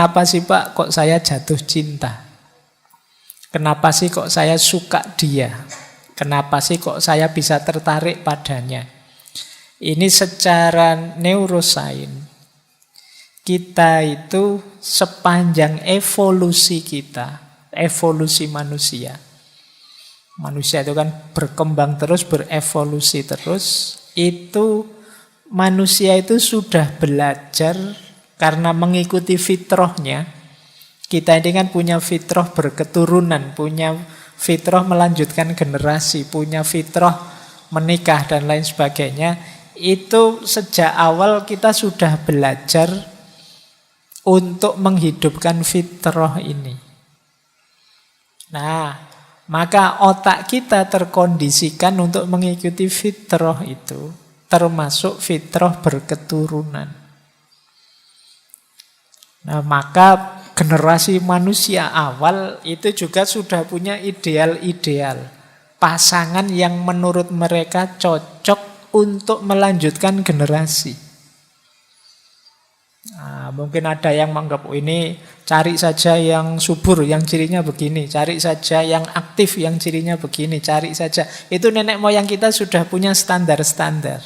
Kenapa sih Pak kok saya jatuh cinta? Kenapa sih kok saya suka dia? Kenapa sih kok saya bisa tertarik padanya? Ini secara neuroscience. Kita itu sepanjang evolusi kita, evolusi manusia. Manusia itu kan berkembang terus, berevolusi terus. Itu manusia itu sudah belajar karena mengikuti fitrahnya. Kita ini kan punya fitrah berketurunan, punya fitrah melanjutkan generasi, punya fitrah menikah dan lain sebagainya. Itu sejak awal kita sudah belajar untuk menghidupkan fitrah ini. Nah, maka otak kita terkondisikan untuk mengikuti fitrah itu, termasuk fitrah berketurunan. Nah, maka generasi manusia awal itu juga sudah punya ideal-ideal. Pasangan yang menurut mereka cocok untuk melanjutkan generasi. Nah, mungkin ada yang menganggap ini cari saja yang subur, yang cirinya begini. Cari saja yang aktif, yang cirinya begini. Cari saja. Itu nenek moyang kita sudah punya standar-standar.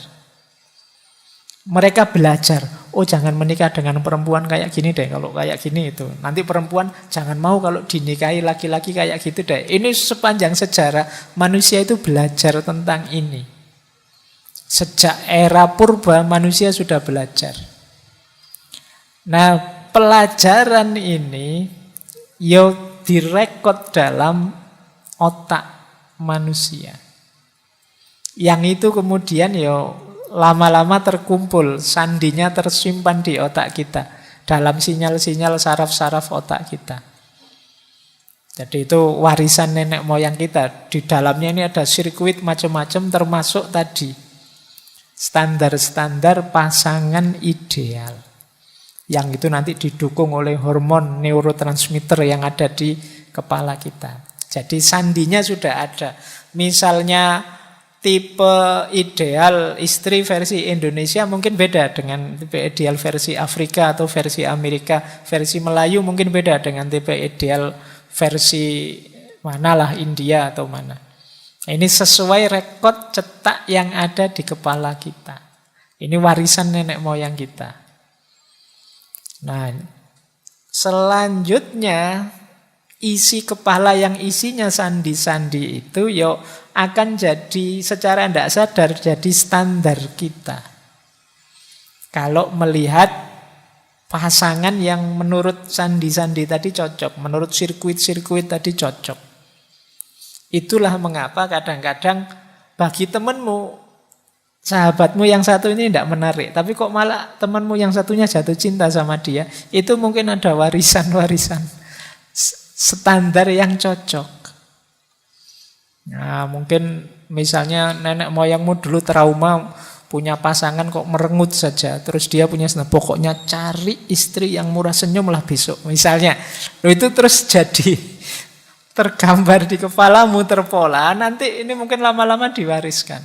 Mereka belajar, oh jangan menikah dengan perempuan kayak gini deh, kalau kayak gini itu. Nanti perempuan jangan mau kalau dinikahi laki-laki kayak gitu deh. Ini sepanjang sejarah manusia itu belajar tentang ini. Sejak era purba manusia sudah belajar. Nah, pelajaran ini direkod dalam otak manusia. Yang itu kemudian lama-lama terkumpul, sandinya tersimpan di otak kita, dalam sinyal-sinyal saraf-saraf otak kita. Jadi itu warisan nenek moyang kita. Di dalamnya ini ada sirkuit macam-macam, termasuk tadi standar-standar pasangan ideal. Yang itu nanti didukung oleh hormon neurotransmitter yang ada di kepala kita. Jadi sandinya sudah ada. Misalnya tipe ideal istri versi Indonesia mungkin beda dengan tipe ideal versi Afrika atau versi Amerika. Versi Melayu mungkin beda dengan tipe ideal versi manalah, India atau mana. Ini sesuai rekod cetak yang ada di kepala kita. Ini warisan nenek moyang kita. Nah, selanjutnya isi kepala yang isinya sandi-sandi itu akan jadi secara tidak sadar jadi standar kita. Kalau melihat pasangan yang menurut sandi-sandi tadi cocok, menurut sirkuit-sirkuit tadi cocok. Itulah mengapa kadang-kadang bagi temanmu, sahabatmu yang satu ini tidak menarik, tapi kok malah temanmu yang satunya jatuh cinta sama dia, itu mungkin ada warisan-warisan standar yang cocok. Nah, mungkin misalnya nenek moyangmu dulu trauma punya pasangan kok merengut saja, terus dia punya pokoknya cari istri yang murah senyum lah besok, misalnya. Itu terus jadi tergambar di kepalamu, terpola, nanti ini mungkin lama-lama diwariskan.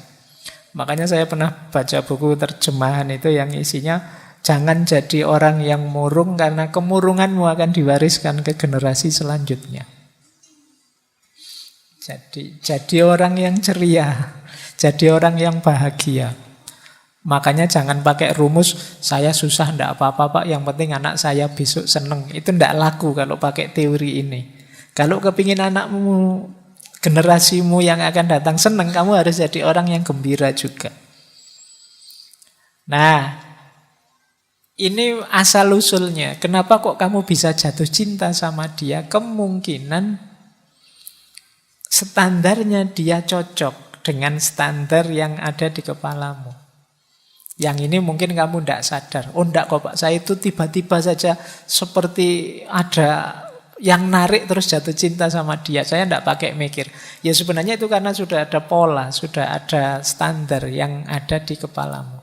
Makanya saya pernah baca buku terjemahan itu yang isinya jangan jadi orang yang murung karena kemurunganmu akan diwariskan ke generasi selanjutnya. Jadi orang yang ceria, jadi orang yang bahagia. Makanya jangan pakai rumus saya susah ndak apa-apa Pak, yang penting anak saya besok seneng. Itu ndak laku kalau pakai teori ini. Kalau kepingin anakmu, generasimu yang akan datang senang, kamu harus jadi orang yang gembira juga. Nah, ini asal-usulnya. Kenapa kok kamu bisa jatuh cinta sama dia? Kemungkinan standarnya dia cocok dengan standar yang ada di kepalamu. Yang ini mungkin kamu tidak sadar. Oh enggak kok Pak, saya itu tiba-tiba saja seperti ada yang narik terus jatuh cinta sama dia. Saya tidak pakai mikir. Ya sebenarnya itu karena sudah ada pola, sudah ada standar yang ada di kepalamu.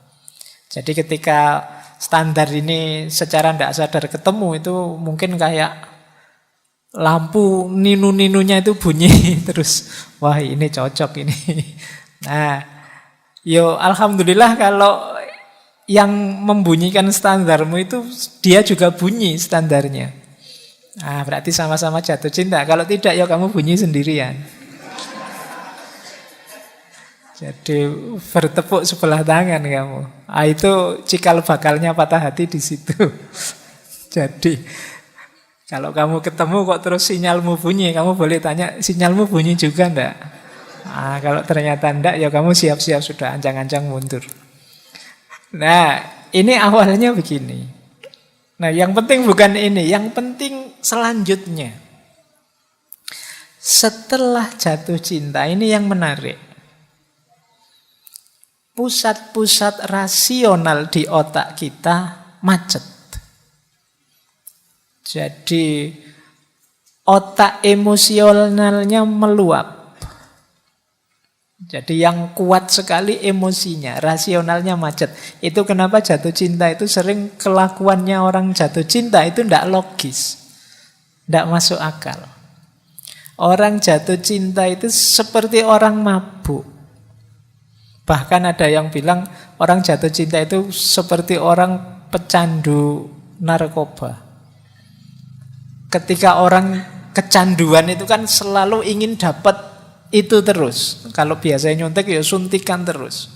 Jadi ketika standar ini secara tidak sadar ketemu, itu mungkin kayak lampu ninu-ninunya itu bunyi terus. Wah ini cocok ini. Nah, alhamdulillah kalau yang membunyikan standarmu itu dia juga bunyi standarnya. Ah, berarti sama-sama jatuh cinta. Kalau tidak ya kamu bunyi sendirian. Jadi bertepuk sebelah tangan kamu. Ah, itu cikal bakalnya patah hati di situ. Jadi kalau kamu ketemu kok terus sinyalmu bunyi, kamu boleh tanya, sinyalmu bunyi juga enggak? Ah, kalau ternyata enggak, ya kamu siap-siap sudah ancang-ancang mundur. Nah, ini awalnya begini. Nah, yang penting bukan ini, yang penting selanjutnya. Setelah jatuh cinta, ini yang menarik. Pusat-pusat rasional di otak kita macet. Jadi otak emosionalnya meluap. Jadi yang kuat sekali emosinya, rasionalnya macet. Itu kenapa jatuh cinta itu sering kelakuannya orang jatuh cinta itu tidak logis. Tidak masuk akal. Orang jatuh cinta itu seperti orang mabuk. Bahkan ada yang bilang orang jatuh cinta itu seperti orang pecandu narkoba. Ketika orang kecanduan itu kan selalu ingin dapat itu terus. Kalau biasanya nyuntik ya suntikan terus.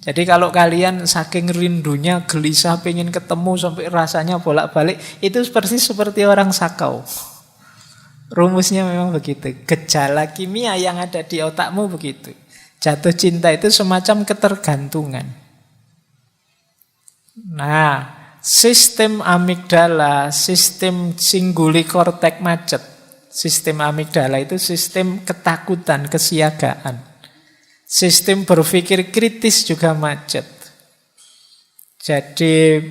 Jadi kalau kalian saking rindunya gelisah pengen ketemu sampai rasanya bolak-balik, itu persis seperti orang sakau. Rumusnya memang begitu. Gejala kimia yang ada di otakmu begitu. Jatuh cinta itu semacam ketergantungan. Nah, sistem amigdala, sistem cinguli kortek macet. Sistem amigdala itu sistem ketakutan, kesiagaan. Sistem berpikir kritis juga macet. Jadi,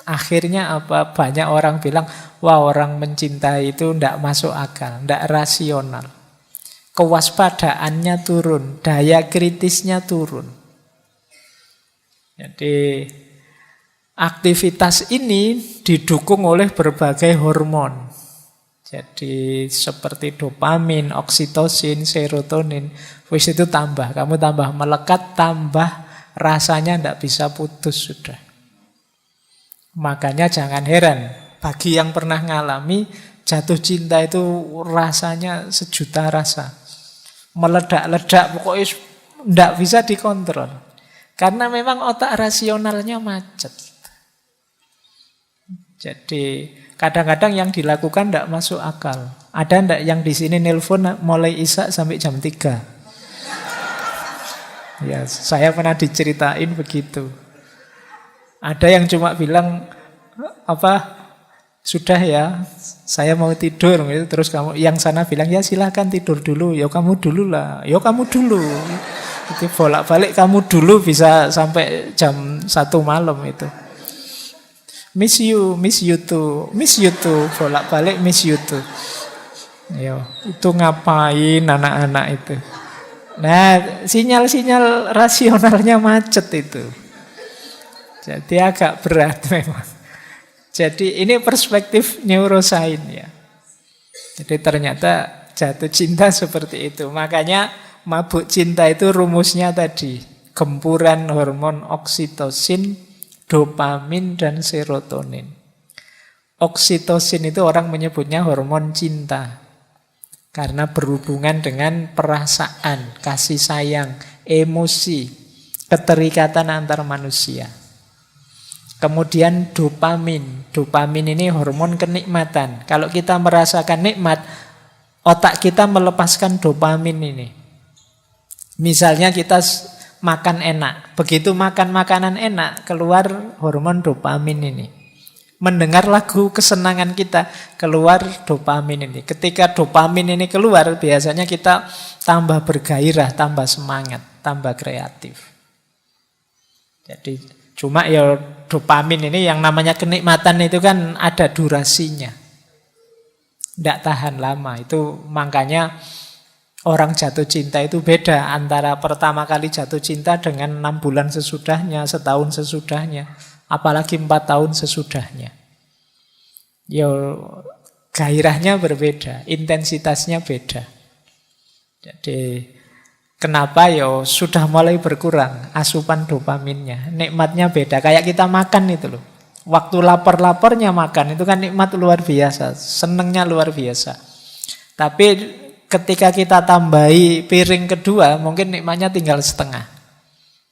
akhirnya apa? Banyak orang bilang, wah orang mencintai itu tidak masuk akal, tidak rasional. Kewaspadaannya turun, daya kritisnya turun. Jadi aktivitas ini didukung oleh berbagai hormon. Jadi seperti dopamin, oksitosin, serotonin. Wis itu tambah, kamu tambah melekat, tambah rasanya tidak bisa putus sudah. Makanya jangan heran, bagi yang pernah ngalami jatuh cinta itu rasanya sejuta rasa. Meledak-ledak, pokoknya tidak bisa dikontrol. Karena memang otak rasionalnya macet. Jadi kadang-kadang yang dilakukan tidak masuk akal. Ada ndak yang di sini nelpon mulai Isya sampai jam 3? Ya, saya pernah diceritain begitu. Ada yang cuma bilang sudah ya, saya mau tidur gitu. Terus yang sana bilang ya silahkan tidur dulu. Ya kamu dulu lah. Ya kamu dulu. Itu bolak-balik kamu dulu bisa sampai jam 1 malam itu. Miss you too, bolak-balik miss you too. Yo, itu ngapain anak-anak itu? Nah, sinyal-sinyal rasionalnya macet itu. Jadi agak berat memang. Jadi ini perspektif neuroscience ya. Jadi ternyata jatuh cinta seperti itu. Makanya mabuk cinta itu rumusnya tadi. Gempuran hormon oksitosin, dopamin, dan serotonin. Oksitosin itu orang menyebutnya hormon cinta. Karena berhubungan dengan perasaan, kasih sayang, emosi, keterikatan antar manusia. Kemudian dopamin. Dopamin ini hormon kenikmatan. Kalau kita merasakan nikmat, otak kita melepaskan dopamin ini. Misalnya kita makan enak. Begitu makan makanan enak, keluar hormon dopamin ini. Mendengar lagu kesenangan kita, keluar dopamin ini. Ketika dopamin ini keluar, biasanya kita tambah bergairah, tambah semangat, tambah kreatif. Jadi cuma ya dopamin ini yang namanya kenikmatan itu kan ada durasinya. Tidak tahan lama. Itu makanya orang jatuh cinta itu beda antara pertama kali jatuh cinta dengan 6 bulan sesudahnya, setahun sesudahnya, apalagi 4 tahun sesudahnya. Ya gairahnya berbeda, intensitasnya beda. Jadi Kenapa? Yo sudah mulai berkurang asupan dopaminnya. Nikmatnya beda. Kayak kita makan itu loh. Waktu lapar-laparnya makan itu kan nikmat luar biasa. Senengnya luar biasa. Tapi ketika kita tambahi piring kedua, mungkin nikmatnya tinggal setengah.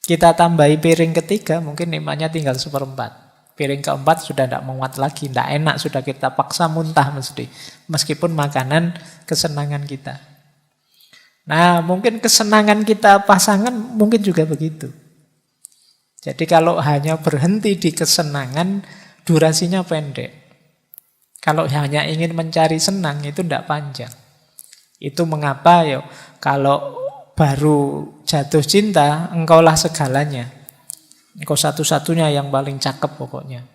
Kita tambahi piring ketiga, mungkin nikmatnya tinggal seperempat. Piring keempat sudah tidak muat lagi, tidak enak, sudah kita paksa muntah mesti. Meskipun makanan kesenangan kita. Nah, mungkin kesenangan kita pasangan mungkin juga begitu. Jadi kalau hanya berhenti di kesenangan, durasinya pendek. Kalau hanya ingin mencari senang, itu tidak panjang. Itu mengapa ya kalau baru jatuh cinta, engkaulah segalanya. Engkau satu-satunya yang paling cakep pokoknya.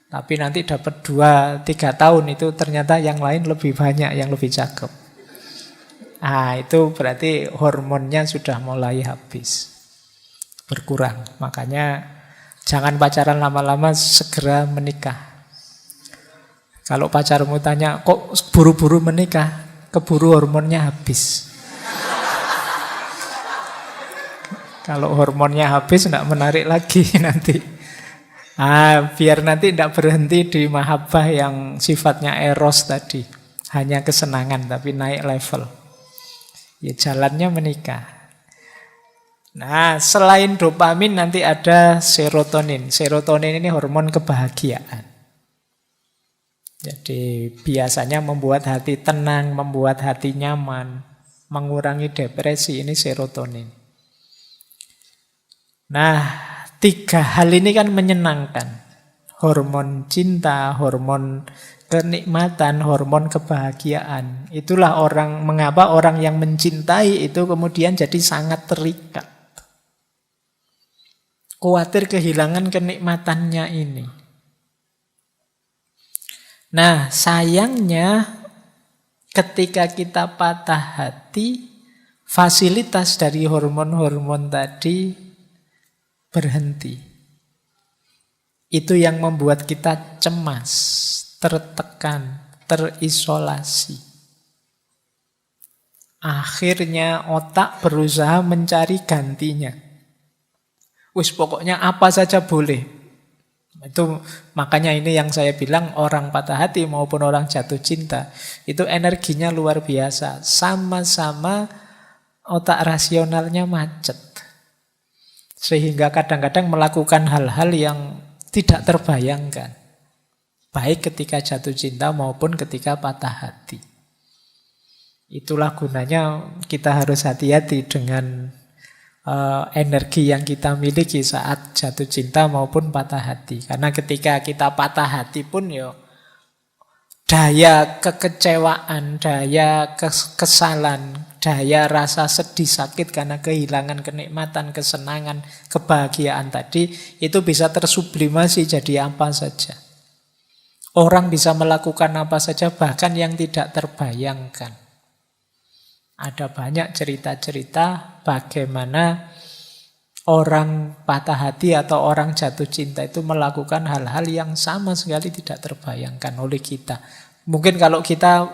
Tapi nanti dapat 2-3 tahun itu ternyata yang lain lebih banyak, yang lebih cakep. Itu berarti hormonnya sudah mulai habis. Berkurang. Makanya jangan pacaran lama-lama, segera menikah. Kalau pacarmu tanya, kok buru-buru menikah? Keburu hormonnya habis. Kalau hormonnya habis, tidak menarik lagi nanti. Biar nanti tidak berhenti di mahabbah yang sifatnya eros tadi. Hanya kesenangan, tapi naik level. Ya jalannya menikah. Nah, selain dopamin nanti ada serotonin. Serotonin ini hormon kebahagiaan. Jadi biasanya membuat hati tenang, membuat hati nyaman, mengurangi depresi, ini serotonin. Nah, 3 hal ini kan menyenangkan. Hormon cinta, hormon kenikmatan, hormon kebahagiaan. Itulah mengapa orang yang mencintai itu kemudian jadi sangat terikat. Khawatir kehilangan kenikmatannya ini. Nah, sayangnya ketika kita patah hati, fasilitas dari hormon-hormon tadi berhenti. Itu yang membuat kita cemas, tertekan, terisolasi. Akhirnya otak berusaha mencari gantinya. Pokoknya apa saja boleh. Itu makanya ini yang saya bilang orang patah hati maupun orang jatuh cinta itu energinya luar biasa. Sama-sama otak rasionalnya macet. Sehingga kadang-kadang melakukan hal-hal yang tidak terbayangkan. Baik ketika jatuh cinta maupun ketika patah hati. Itulah gunanya kita harus hati-hati dengan energi yang kita miliki saat jatuh cinta maupun patah hati. Karena ketika kita patah hati pun daya kekecewaan, daya kekesalan, daya rasa sedih sakit karena kehilangan kenikmatan, kesenangan, kebahagiaan tadi itu bisa tersublimasi jadi apa saja. Orang bisa melakukan apa saja bahkan yang tidak terbayangkan. Ada banyak cerita-cerita bagaimana orang patah hati atau orang jatuh cinta itu melakukan hal-hal yang sama sekali tidak terbayangkan oleh kita. Mungkin kalau kita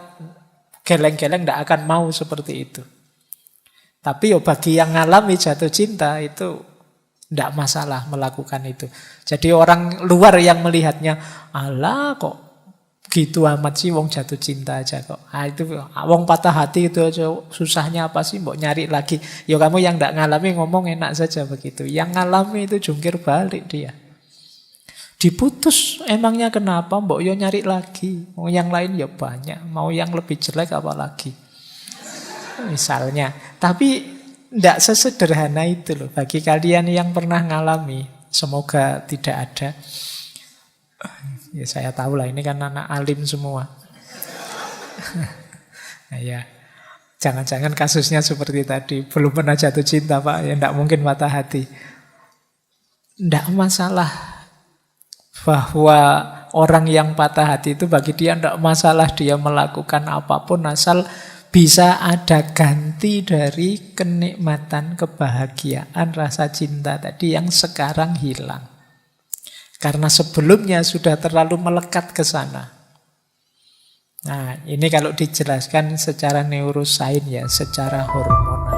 geleng-geleng tidak akan mau seperti itu. Tapi bagi yang ngalami jatuh cinta itu tidak masalah melakukan itu. Jadi orang luar yang melihatnya, alah kok gitu amat sih wong jatuh cinta aja kok. Itu wong patah hati itu aja susahnya apa sih mbok nyari lagi. Ya kamu yang tidak ngalami ngomong enak saja begitu. Yang ngalami itu jungkir balik dia. Diputus emangnya kenapa mbok yo nyari lagi. Mau yang lain ya banyak, mau yang lebih jelek apa lagi. Misalnya. Tapi tidak sesederhana itu loh. Bagi kalian yang pernah ngalami, semoga tidak ada. Ya saya tahu lah ini kan anak alim semua. Nah, ya. Jangan-jangan kasusnya seperti tadi. Belum pernah jatuh cinta Pak. Ya tidak mungkin patah hati. Tidak masalah. Bahwa orang yang patah hati itu bagi dia tidak masalah. Dia melakukan apapun asal bisa ada ganti dari kenikmatan, kebahagiaan, rasa cinta tadi yang sekarang hilang. Karena sebelumnya sudah terlalu melekat ke sana. Nah, ini kalau dijelaskan secara neurosains ya, secara hormonal.